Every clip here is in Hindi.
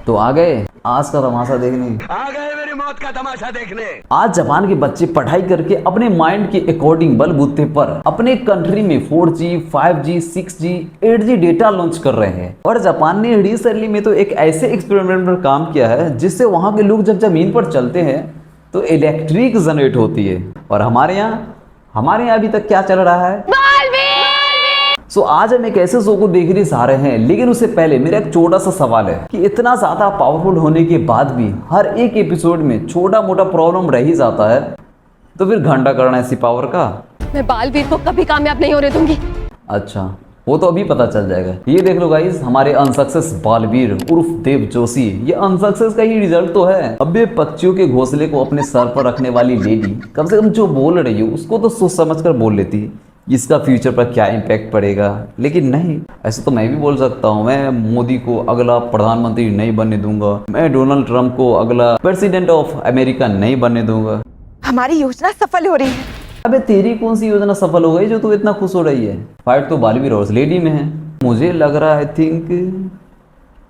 तो आ गए आज का तमाशा देखने। आ गए मेरी मौत का तमाशा देखने। आज जापान के बच्चे पढ़ाई करके अपने माइंड के अकॉर्डिंग बलबूते पर अपने कंट्री में 4G, 5G, 6G, 8G data launch कर रहे हैं। और जापान ने रिसेंटली में तो एक ऐसे एक्सपेरिमेंट पर काम किया है जिससे वहां के लोग जब जमीन पर चलते हैं तो इलेक्ट्रिक जनरेट होती है। और हमारे यहाँ अभी तक क्या चल रहा है? सो आज हम एक ऐसे शो को देखने जा रहे हैं, लेकिन उससे पहले मेरा एक छोटा सा सवाल है कि इतना ज्यादा पावरफुल होने के बाद भी हर एक एपिसोड में छोटा मोटा प्रॉब्लम रह ही जाता है, तो फिर घंटा करना ऐसी पावर का। मैं बालवीर को कभी कामयाब नहीं होने दूंगी। अच्छा, वो तो अभी पता चल जाएगा। ये देख लो गाइस, हमारे अनसक्सेस बालवीर उर्फ देव जोशी, ये अनसक्सेस का ही रिजल्ट तो है। अब ये पक्षियों के घोंसले को अपने सर पर रखने वाली लेडी कम से कम जो बोल रही हो उसको तो सोच समझ कर बोल लेती इसका फ्यूचर पर क्या इम्पैक्ट पड़ेगा। लेकिन नहीं, ऐसे तो मैं भी बोल सकता हूँ, मैं मोदी को अगला प्रधानमंत्री नहीं बनने दूंगा, मैं डोनाल्ड ट्रंप को अगला प्रेसिडेंट ऑफ अमेरिका नहीं बनने दूंगा। हमारी योजना सफल हो रही है। अबे तेरी कौन सी योजना सफल हो गई जो तू इतना खुश हो रही है? फाइट तो बालवीर और लेडी में है। मुझे लग रहा है थिंक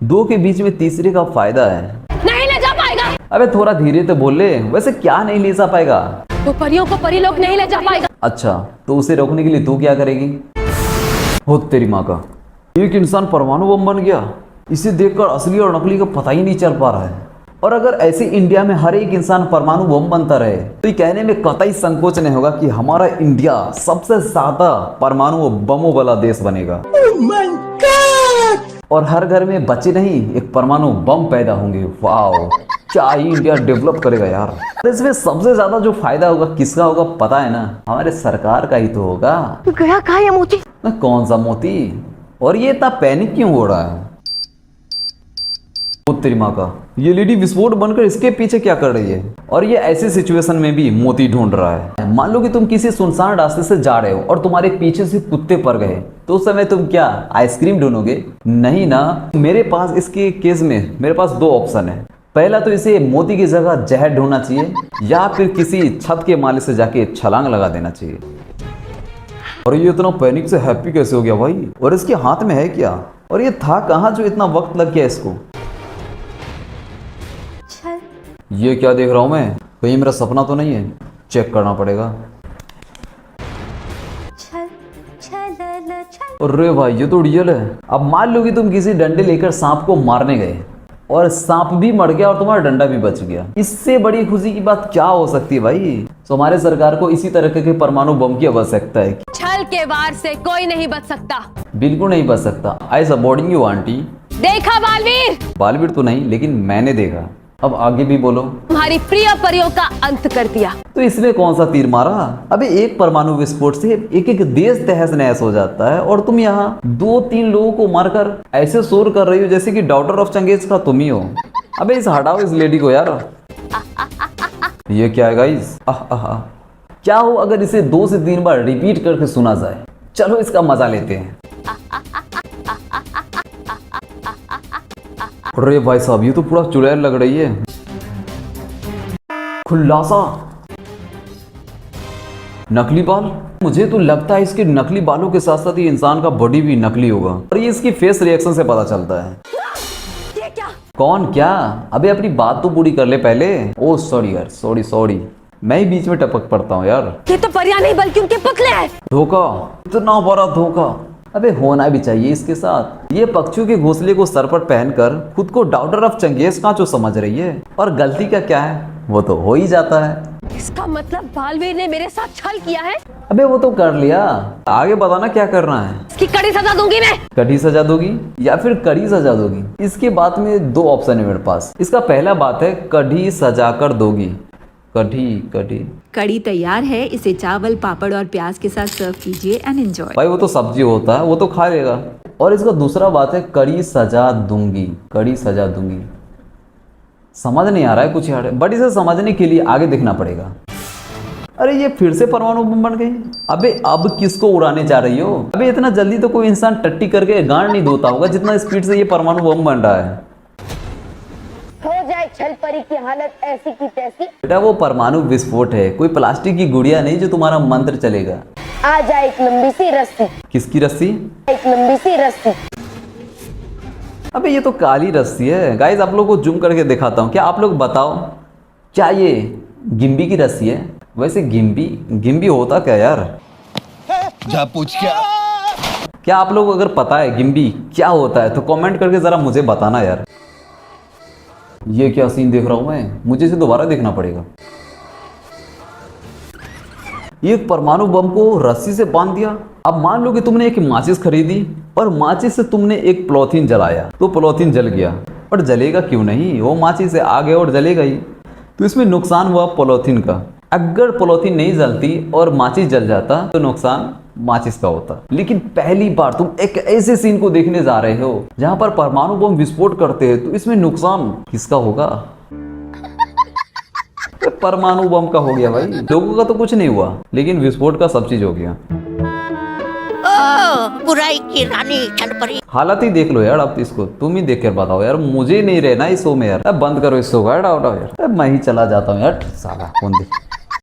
दो के बीच में तीसरे का फायदा है। नहीं ले जा पाएगा। अबे थोड़ा धीरे तो बोल ले। वैसे क्या नहीं ले जा पाएगा? तो परियों को परी लोग नहीं ले जा पाएगा। अच्छा, तो उसे रोकने के लिए तू क्या करेगी? हो तेरी माँ का, एक इंसान परमाणु बम बन गया। इसे देखकर असली और नकली का पता ही नहीं चल पा रहा है। और अगर ऐसे इंडिया में हर एक इंसान परमाणु बम बनता रहे तो ये कहने में कतई संकोच नहीं होगा कि हमारा इंडिया सबसे ज्यादा परमाणु बमों वाला देश बनेगा। और हर घर में बच्चे नहीं, एक परमाणु बम पैदा होंगे। वाओ, क्या ही इंडिया डेवलप करेगा यार। तो इसमें सबसे ज्यादा जो फायदा होगा किसका होगा पता है ना? हमारे सरकार का ही तो होगा। गया कहाँ है मोती? कौन सा मोती? और ये इतना पैनिक क्यों हो रहा है? तेरी माँ का, ये लेडी विस्फोट बनकर इसके पीछे क्या कर रही है? और ये ऐसे सिचुएशन में भी मोती ढूंढ रहा है। मान लो कि तुम किसी सुनसान रास्ते से जा रहे हो और तुम्हारे पीछे से कुत्ते पड़ गए, तो उस समय तुम क्या आइसक्रीम ढूंढोगे? नहीं ना। मेरे पास इसके केस में मेरे पास दो ऑप्शन है। पहला तो इसे मोती की जगह जहर ढूंढना चाहिए, या फिर किसी छत के माले से जाके छलांग लगा देना चाहिए। और ये इतना पैनिक से हैप्पी कैसे हो गया भाई? और इसके हाथ में है क्या? और ये था कहाँ जो इतना वक्त लग गया इसको? ये क्या देख रहा हूं मैं? कहीं मेरा सपना तो नहीं है? चेक करना पड़ेगा। अरे भाई, ये तो रियल है। अब मान लो कि तुम किसी डंडे लेकर सांप को मारने गए और सांप भी मर गया और तुम्हारा डंडा भी बच गया। इससे बड़ी खुशी की बात क्या हो सकती है भाई? तो हमारे सरकार को इसी तरह के परमाणु बम की आवश्यकता है। छल के वार से कोई नहीं बच सकता। बिल्कुल नहीं बच सकता। आई सपोर्टिंग यू आंटी। देखा बालवीर? बालवीर तो नहीं, लेकिन मैंने देखा। अब आगे भी बोलो। तुम्हारी प्रिय परियों का अंत कर दिया। तो इसमें कौन सा तीर मारा? अबे एक परमाणु विस्फोट से एक एक देश तहस नहस हो जाता है, और तुम यहाँ 2-3 लोगों को मारकर ऐसे शोर कर रही हो जैसे कि डॉक्टर ऑफ चंगेज का तुम ही हो। अबे इस हटाओ इस लेडी को यार। ये क्या है गाइस? क्या हो अगर इसे 2 से 3 बार रिपीट करके सुना जाए? चलो इसका मजा लेते हैं। अरे भाई साहब, ये तो पूरा चुड़ैल लग रही है। खुलासा नकली बाल। मुझे तो लगता है इसके नकली बालों के साथ साथ ये इंसान का बॉडी भी नकली होगा, और ये इसकी फेस रिएक्शन से पता चलता है। ये क्या? कौन क्या? अबे अपनी बात तो पूरी कर ले पहले। ओ सॉरी यार, सॉरी, मैं ही बीच में टपक पड़ता हूँ यार। ये तो परियां नहीं बल्कि उनके पुतले हैं। धोखा, इतना बड़ा धोखा। अबे होना भी चाहिए इसके साथ। ये पक्षियों के घोंसले को सर पर पहनकर खुद को डॉक्टर ऑफ चंगेज का जो समझ रही है, और गलती का क्या है वो तो हो ही जाता है। इसका मतलब बालवीर ने मेरे साथ छल किया है। अबे वो तो कर लिया, आगे बताना क्या करना है? इसकी कड़ी सजा दूंगी मैं। कड़ी सजा दोगी या फिर कड़ी सजा दोगी? इसके बाद में 2 ऑप्शन है मेरे पास। इसका पहला बात है कड़ी सजा कर दोगी। कड़ी तैयार है, इसे चावल, पापड़ और प्याज के साथ सर्व कीजिए एंड एंजॉय। भाई वो तो सब्जी होता है, वो तो खा लेगा। और इसका दूसरा बात है कड़ी सजा दूंगी। समझ नहीं आ रहा है कुछ यार, बट इसे समझने के लिए आगे देखना पड़ेगा। अरे ये फिर से परमाणु बम बन गई। अबे अब किसको उड़ाने जा रही हो? अबे इतना जल्दी तो कोई इंसान टट्टी करके गांड नहीं धोता होगा जितना स्पीड से ये परमाणु बम बन रहा है। हो जाए छल परी की हालत ऐसी की तैसी। बेटा वो परमाणु विस्फोट है, कोई प्लास्टिक की गुड़िया नहीं जो तुम्हारा मंत्र चलेगा। आ जाए एक लंबी सी रस्सी। किसकी रस्सी? एक लंबी सी रस्सी। अबे ये तो काली रस्सी है गाइस, आप लोगों को जूम करके दिखाता हूँ। क्या आप लोग बताओ, क्या ये गिम्बी की रस्सी है? वैसे गिम्बी होता क्या यार? जा पूछ क्या आप लोग अगर पता है गिम्बी क्या होता है तो कमेंट करके जरा मुझे बताना यार। ये क्या सीन देख रहा हूं मैं, मुझे इसे दोबारा देखना पड़ेगा। ये परमाणु बम को रस्सी से बांध दिया। अब मान लो कि तुमने एक माचिस खरीदी और माचिस से तुमने एक पॉलीथीन जलाया तो पॉलीथीन जल गया, पर जलेगा क्यों नहीं, वो माचिस से आगे और जलेगा ही। तो इसमें नुकसान हुआ पॉलीथीन का। अगर पॉलीथीन नहीं जलती और माचिस जल जाता तो नुकसान माचिस का होता। लेकिन पहली बार तुम एक ऐसे सीन को देखने जा रहे हो जहां पर परमाणु बम विस्फोट करते हैं, तो इसमें नुकसान किसका होगा? परमाणु बम का हो गया भाई, लोगों का तो कुछ नहीं हुआ, लेकिन विस्फोट का सब चीज हो गया। बुराई की रानी छलपरी। हालत ही देख लो यार, अब इसको तुम ही देख कर बताओ यार, मुझे नहीं रहना इस शो में यार। अब बंद करो इस शो का यार, मैं ही चला जाता हूँ यार, साला कौन देख।